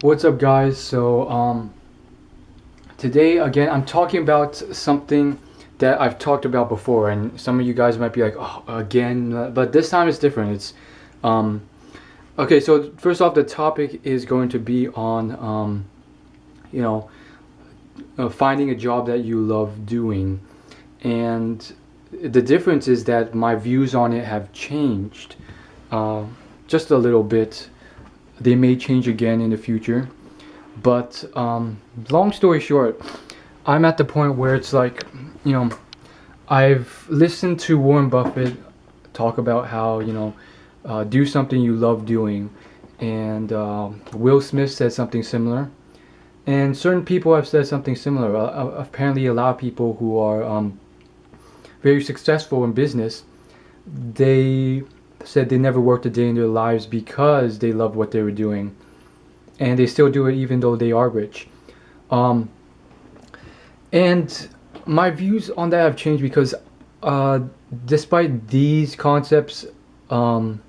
What's up, guys? Today again I'm talking about something that I've talked about before, and some of you guys might be like, "Oh, again," but this time it's different. It's um, okay. So first off, the topic is going to be on you know, finding a job that you love doing, and the difference is that my views on it have changed uh, just a little bit. They may change again in the future. But long story short, I'm at the point where it's like, you know, I've listened to Warren Buffett talk about how, do something you love doing. And Will Smith said something similar. And certain people have said something similar. Apparently, a lot of people who are very successful in business, they said they never worked a day in their lives because they loved what they were doing, and they still do it even though they are rich. Um, and my views on that have changed because, uh, despite these concepts, um,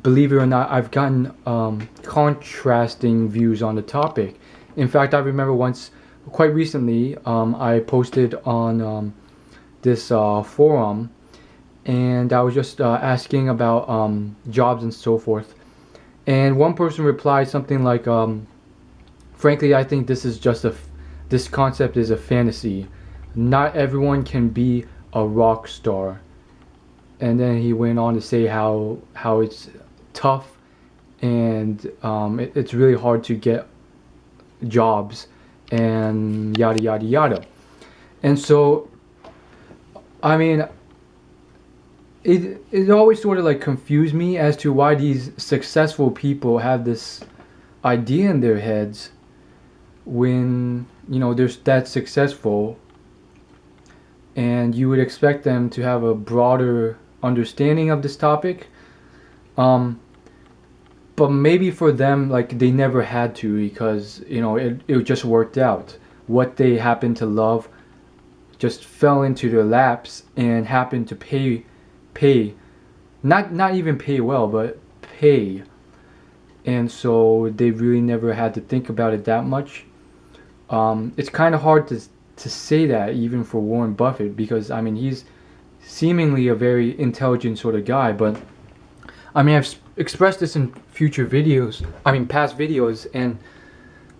believe it or not, I've gotten contrasting views on the topic. In fact, I remember once, quite recently, I posted on this forum, and I was just asking about jobs and so forth. And one person replied something like, "Frankly, I think this concept is a fantasy. Not everyone can be a rock star." And then he went on to say how it's tough, and it's really hard to get jobs, and yada yada yada. And so, I mean, it always sort of like confused me as to why these successful people have this idea in their heads when they're that successful, and you would expect them to have a broader understanding of this topic. um but maybe for them, like, they never had to, because it just worked out. What they happened to love just fell into their laps and happened to pay, not even pay well, but pay. And so they really never had to think about it that much. It's kind of hard to say that even for Warren Buffett, because I mean he's seemingly a very intelligent sort of guy. But I mean, I've expressed this in future videos, I mean past videos, and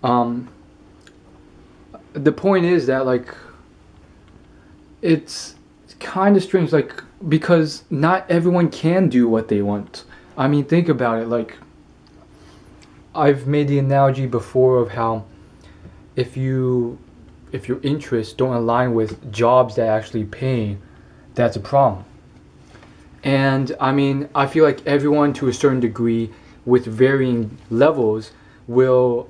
um, the point is that, like, it's kind of strange, like, because not everyone can do what they want. I mean, think about it. Like, I've made the analogy before of how if your interests don't align with jobs that actually pay, that's a problem. And I mean, I feel like everyone, to a certain degree, with varying levels, will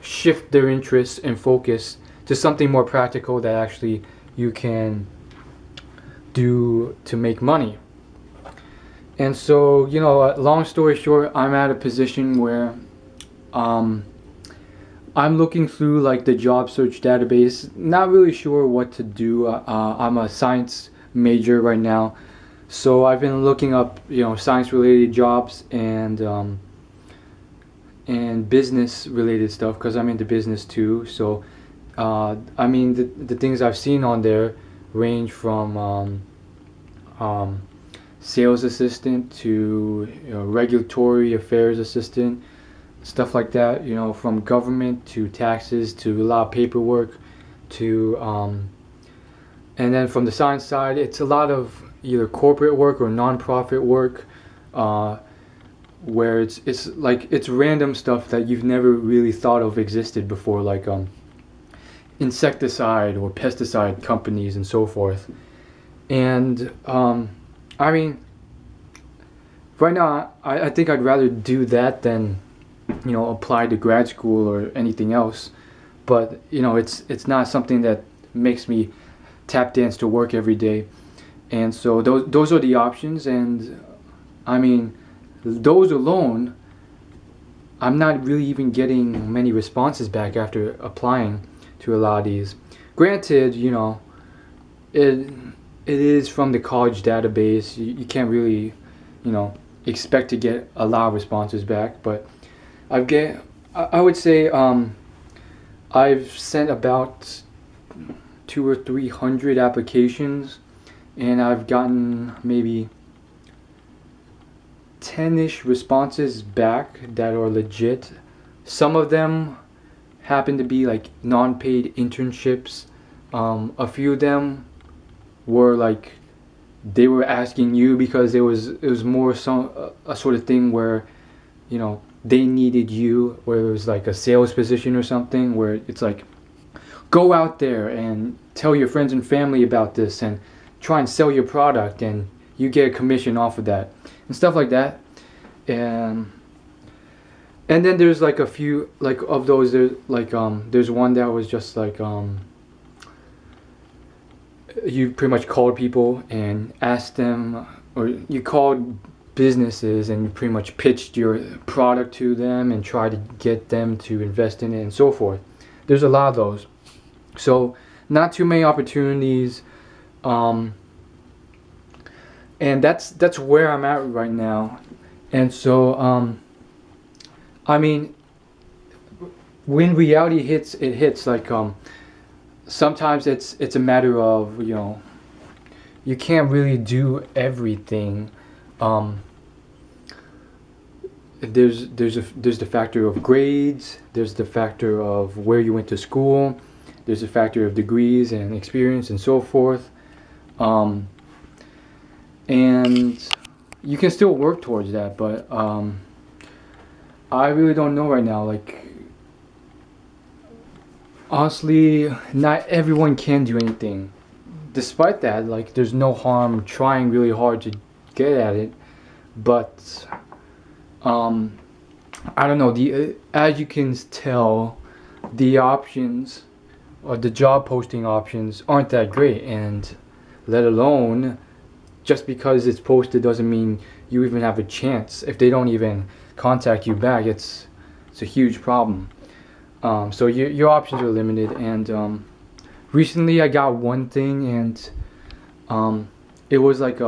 shift their interests and focus to something more practical that actually you can do to make money. And so, long story short, I'm at a position where um, I'm looking through, like, the job search database, not really sure what to do. I'm a science major right now, so I've been looking up, science related jobs and business related stuff, because I'm into business too. So I mean, the things I've seen on there range from um, sales assistant to regulatory affairs assistant, stuff like that. From government to taxes to a lot of paperwork to and then from the science side, it's a lot of either corporate work or nonprofit work, uh, where it's like it's random stuff that you've never really thought of existed before, like insecticide or pesticide companies and so forth. And I mean, right now I think I'd rather do that than apply to grad school or anything else. But it's not something that makes me tap dance to work every day. And so those are the options. And I mean, those alone, I'm not really even getting many responses back after applying to a lot of these. Granted, it it is from the college database. You can't really, expect to get a lot of responses back. But I've get I would say I've sent about 200 or 300 applications, and I've gotten maybe 10-ish responses back that are legit. Some of them happen to be like non-paid internships. A few of them were like they were asking you because it was more some a sort of thing where they needed you, where it was like a sales position or something where it's like go out there and tell your friends and family about this and try and sell your product and you get a commission off of that and stuff like that. And then there's like a few like of those there's one that was just like you pretty much called people and asked them, or you called businesses and you pretty much pitched your product to them and tried to get them to invest in it and so forth. There's a lot of those. So not too many opportunities, and that's where I'm at right now. And so I mean, when reality hits, it hits like sometimes it's a matter of you can't really do everything. There's the factor of grades, there's the factor of where you went to school, there's the factor of degrees and experience and so forth, and you can still work towards that, but I really don't know right now. Like, honestly, not everyone can do anything. Despite that, like, there's no harm trying really hard to get at it, but I don't know, as you can tell, the options or the job posting options aren't that great, and let alone just because it's posted doesn't mean you even have a chance. If they don't even contact you back, it's a huge problem. So your options are limited, and recently I got one thing, and it was like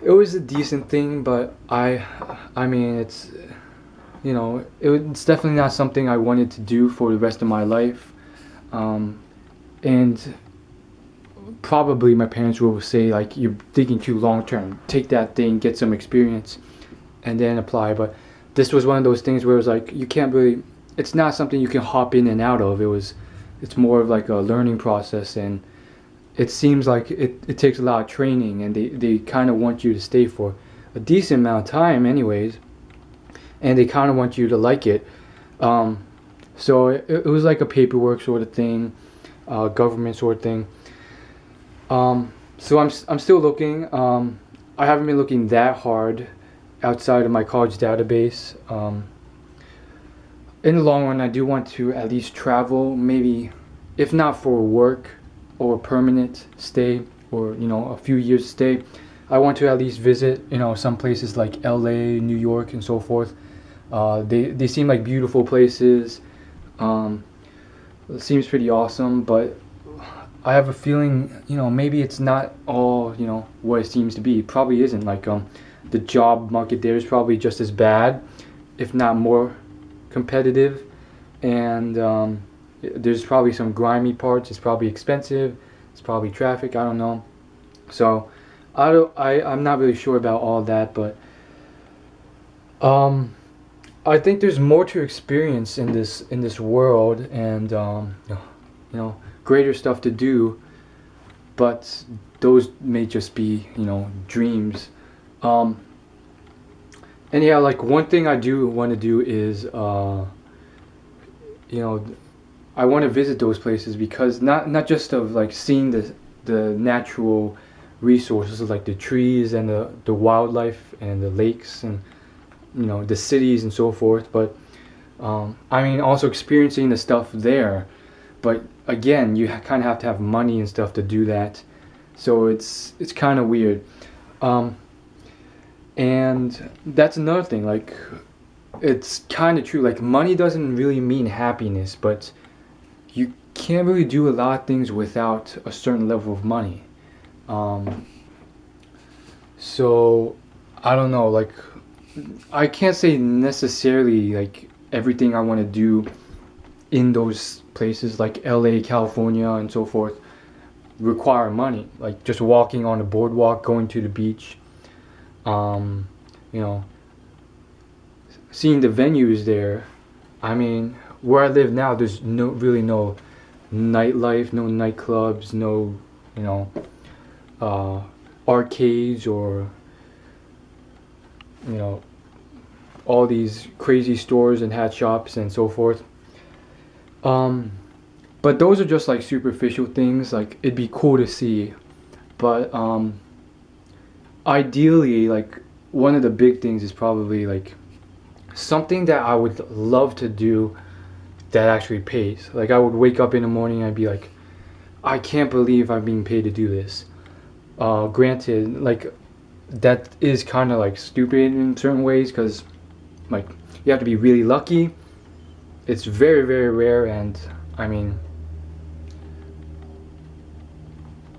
it was a decent thing, but I mean it's it's definitely not something I wanted to do for the rest of my life, and probably my parents will say like, you're thinking too long term, take that thing, get some experience and then apply. But this was one of those things where it was like, you can't really, it's not something you can hop in and out of. It's more of like a learning process, and it seems like it takes a lot of training, and they kind of want you to stay for a decent amount of time anyways, and they kind of want you to like it. So it was like a paperwork sort of thing, government sort of thing. So I'm still looking. I haven't been looking that hard outside of my college database. In the long run, I do want to at least travel, maybe if not for work or permanent stay or a few years stay, I want to at least visit some places like LA, New York and so forth. They seem like beautiful places. It seems pretty awesome, but I have a feeling maybe it's not all what it seems to be. It probably isn't. Like the job market there is probably just as bad, if not more competitive, and there's probably some grimy parts. It's probably expensive. It's probably traffic. I don't know. So I'm not really sure about all that, but I think there's more to experience in this world, and greater stuff to do, but those may just be dreams. And yeah, like one thing I do want to do is I want to visit those places, because not just of like seeing the natural resources like the trees and the wildlife and the lakes and the cities and so forth, but I mean also experiencing the stuff there. But again, you kind of have to have money and stuff to do that, so it's kind of weird. And that's another thing, like it's kind of true, like money doesn't really mean happiness, but you can't really do a lot of things without a certain level of money. So I don't know, like I can't say necessarily like everything I want to do in those places like LA, California, and so forth require money. Like just walking on the boardwalk, going to the beach, um, you know, seeing the venues there. I mean, where I live now, there's no nightlife, no nightclubs, no, you know, uh, arcades or, you know, all these crazy stores and hat shops and so forth. Um, but those are just like superficial things. Like it'd be cool to see, but ideally, like one of the big things is probably like something that I would love to do that actually pays. Like I would wake up in the morning and I'd be like, I can't believe I'm being paid to do this. Granted, like that is kind of like stupid in certain ways because like you have to be really lucky. It's very very rare, and I mean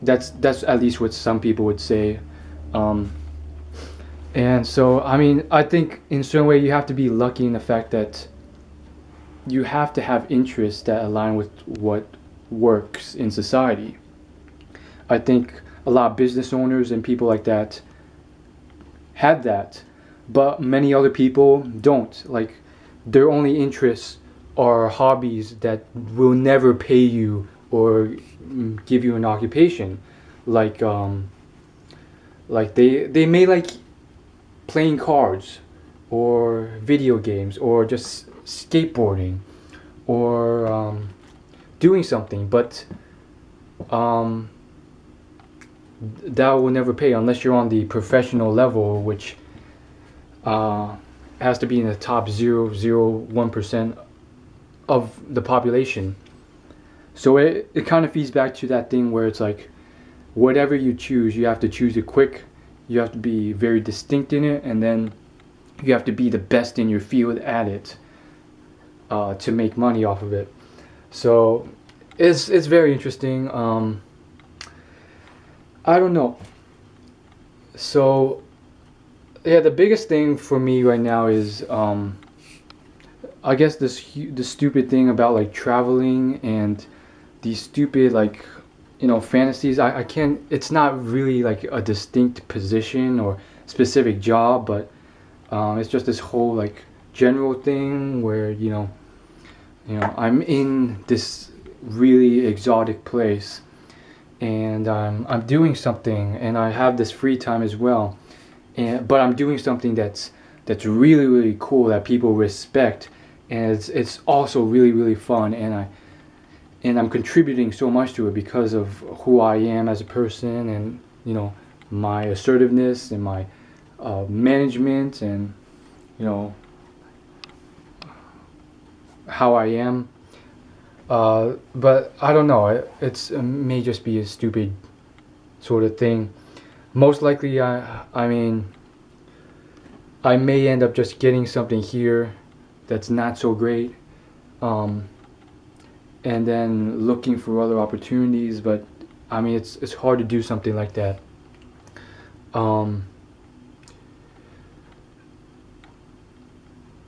that's at least what some people would say. Um, and so I mean I think in a certain way you have to be lucky in the fact that you have to have interests that align with what works in society. I think a lot of business owners and people like that had that, but many other people don't. Like their only interests are hobbies that will never pay you or give you an occupation. Like they may like playing cards or video games or just skateboarding or doing something, but um, that will never pay unless you're on the professional level, which has to be in the top 0.001% of the population. So it kind of feeds back to that thing where it's like whatever you choose, you have to choose it quick, you have to be very distinct in it, and then you have to be the best in your field at it to make money off of it. So it's very interesting. I don't know. So yeah, the biggest thing for me right now is I guess the stupid thing about like traveling and these stupid like fantasies. I can't. It's not really like a distinct position or specific job, but it's just this whole like general thing where I'm in this really exotic place and I'm doing something and I have this free time as well, but I'm doing something that's really really cool that people respect, and it's also really really fun, and I'm contributing so much to it because of who I am as a person, and my assertiveness and my management, and how I am. But I don't know. It may just be a stupid sort of thing. Most likely, I mean, I may end up just getting something here that's not so great, and then looking for other opportunities. But I mean, it's hard to do something like that.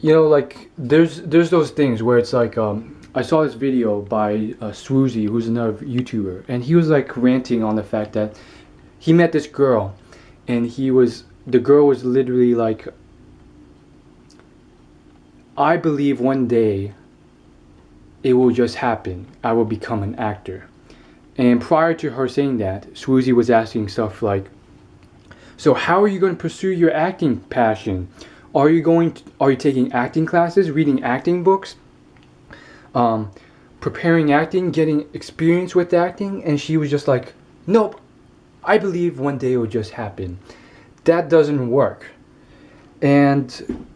Like there's those things where it's like I saw this video by Swoozy, who's another YouTuber, and he was like ranting on the fact that he met this girl, and the girl was literally like, I believe one day it will just happen. I will become an actor. And prior to her saying that, Swoozy was asking stuff like, so how are you going to pursue your acting passion? Are you taking acting classes, reading acting books, preparing acting, getting experience with acting? And she was just like, nope, I believe one day it will just happen. That doesn't work. And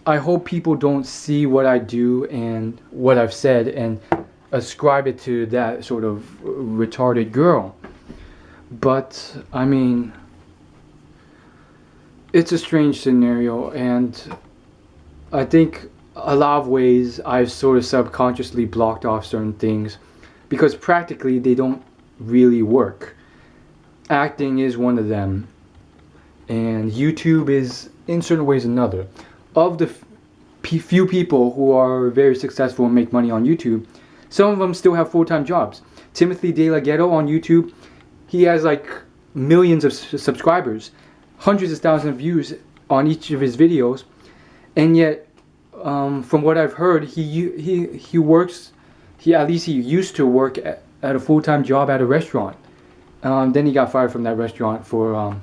I hope people don't see what I do and what I've said and ascribe it to that sort of retarded girl. But I mean, it's a strange scenario, and I think a lot of ways I've sort of subconsciously blocked off certain things because practically they don't really work. Acting is one of them, and YouTube is in certain ways or another. Of the few people who are very successful and make money on YouTube, some of them still have full-time jobs. Timothy De La Ghetto on YouTube, he has like millions of subscribers, hundreds of thousands of views on each of his videos, and yet from what I've heard, he works, at least he used to work at a full-time job at a restaurant. Then he got fired from that restaurant for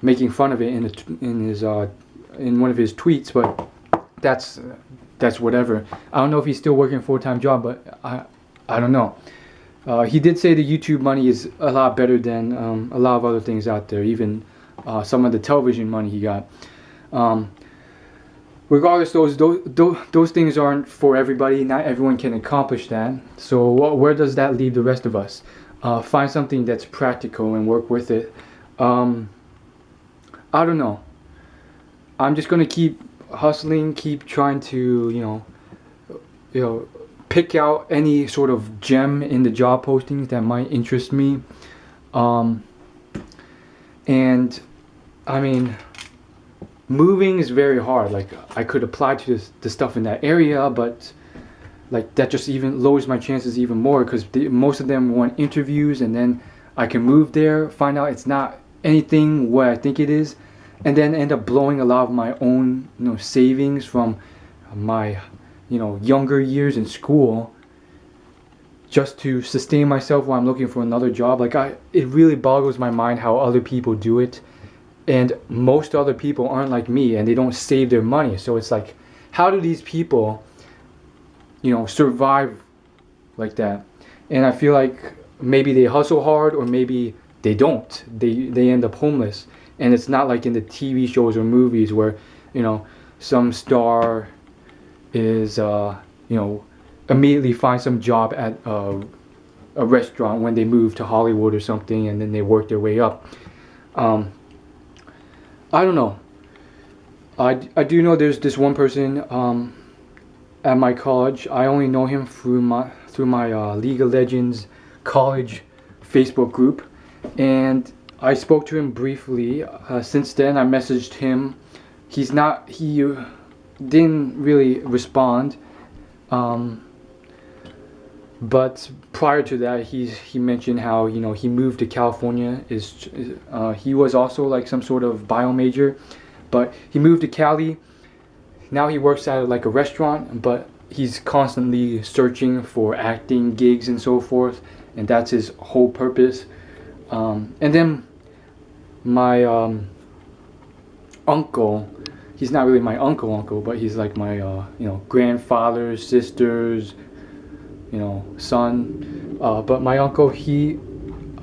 making fun of it in one of his tweets, but that's whatever. I don't know if he's still working a full-time job, but I don't know. He did say the YouTube money is a lot better than a lot of other things out there, even some of the television money he got. Regardless, those things aren't for everybody. Not everyone can accomplish that. So where does that leave the rest of us? Find something that's practical and work with it. I don't know. I'm just gonna keep hustling, keep trying to, you know, pick out any sort of gem in the job postings that might interest me. And I mean, moving is very hard. Like, I could apply to the stuff in that area, but like that just even lowers my chances even more, because most of them want interviews, and then I can move there, find out it's not anything what I think it is, and then end up blowing a lot of my own, you know, savings from my, you know, younger years in school just to sustain myself while I'm looking for another job. Like, it really boggles my mind how other people do it, and most other people aren't like me, and they don't save their money. So it's like, how do these people, you know, survive like that? And I feel like maybe they hustle hard, or maybe they don't. They end up homeless. And it's not like in the TV shows or movies where, you know, some star is, you know, immediately finds some job at a restaurant when they move to Hollywood or something, and then they work their way up. I don't know. I do know there's this one person at my college. I only know him through my League of Legends college Facebook group, and I spoke to him briefly. Since then, I messaged him. He didn't really respond. But prior to that, he mentioned how, you know, he moved to California. He was also like some sort of bio major, but he moved to Cali. Now he works at like a restaurant, but he's constantly searching for acting gigs and so forth, and that's his whole purpose. And then my uncle, he's not really my uncle, but he's like my you know, grandfather's sister's, you know, son. But my uncle, he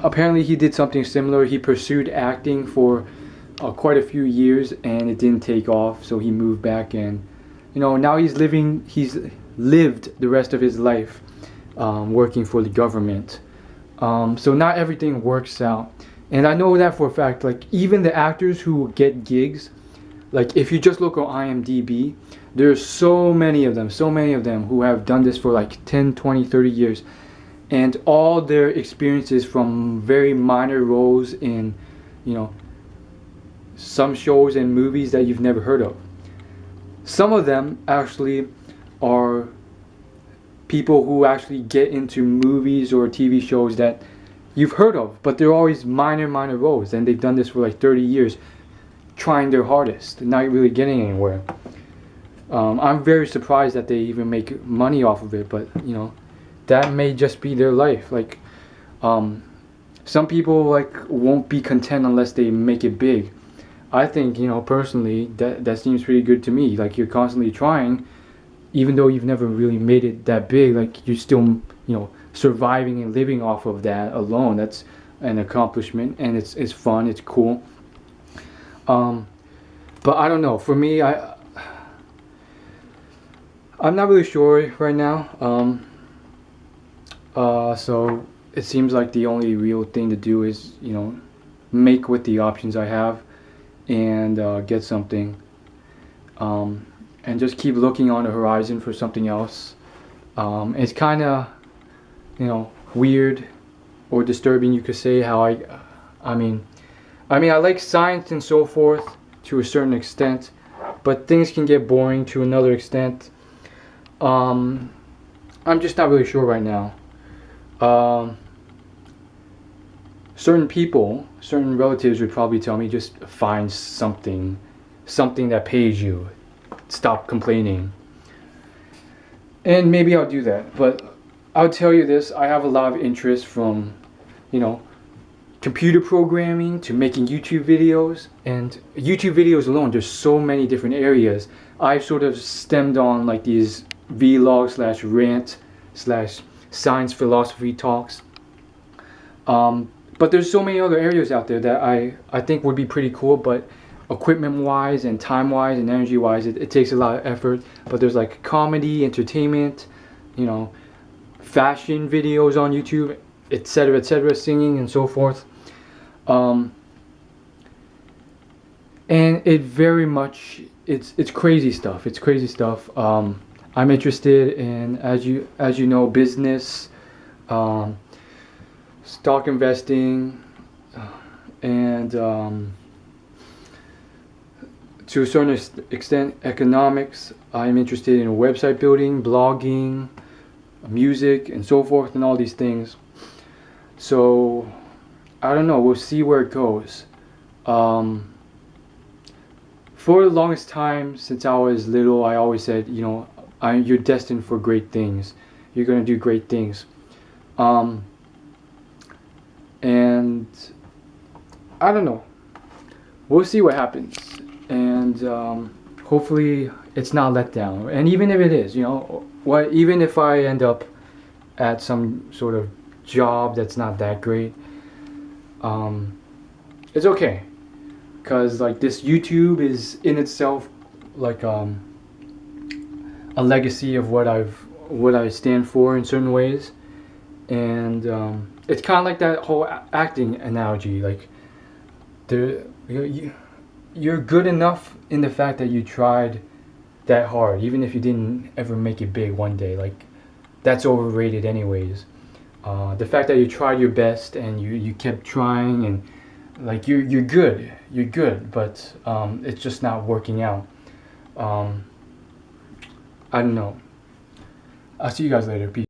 did something similar. He pursued acting for quite a few years, and it didn't take off, so he moved back, and, you know, now he's lived the rest of his life working for the government. So not everything works out, and I know that for a fact. Like, even the actors who get gigs, like if you just look on IMDb, there's so many of them who have done this for like 10, 20, 30 years, and all their experiences from very minor roles in, you know, some shows and movies that you've never heard of. Some of them actually are people who actually get into movies or TV shows that you've heard of, but they're always minor roles, and they've done this for like 30 years, trying their hardest, not really getting anywhere. I'm very surprised that they even make money off of it, but, you know, that may just be their life. Like, some people like won't be content unless they make it big. I think, you know, personally, that seems pretty good to me. Like, you're constantly trying, even though you've never really made it that big. Like, you're still, you know, surviving and living off of that alone. That's an accomplishment, and it's fun, it's cool. But I don't know. For me, I'm not really sure right now. So it seems like the only real thing to do is, you know, make with the options I have, and get something, and just keep looking on the horizon for something else. It's kind of, you know, weird or disturbing, you could say, how I mean I like science and so forth, to a certain extent, but things can get boring to another extent. I'm just not really sure right now. Certain people, certain relatives would probably tell me just find something that pays you. Stop complaining. And maybe I'll do that, but I'll tell you this, I have a lot of interest from, computer programming to making YouTube videos. And YouTube videos alone, there's so many different areas. I've sort of stemmed on like these vlog slash rant slash science philosophy talks. But there's so many other areas out there that I think would be pretty cool, but equipment wise and time wise and energy wise, it takes a lot of effort. But there's like comedy, entertainment, fashion videos on YouTube, etc., singing and so forth. And it very much, it's crazy stuff. It's crazy stuff. I'm interested in, as you know, business, stock investing, and to a certain extent economics. I'm interested in website building, blogging, music, and so forth, and all these things. So I don't know, we'll see where it goes. For the longest time since I was little, I always said, you're destined for great things. You're going to do great things. And I don't know. We'll see what happens. And hopefully it's not let down. And even if it is, even if I end up at some sort of job that's not that great, it's okay. Because like this YouTube is in itself like a legacy of what I stand for in certain ways. And it's kind of like that whole acting analogy. Like you're good enough in the fact that you tried that hard, even if you didn't ever make it big one day. Like that's overrated anyways. The fact that you tried your best and you kept trying, and like you're good, but it's just not working out. I don't know. I'll see you guys later. Peace.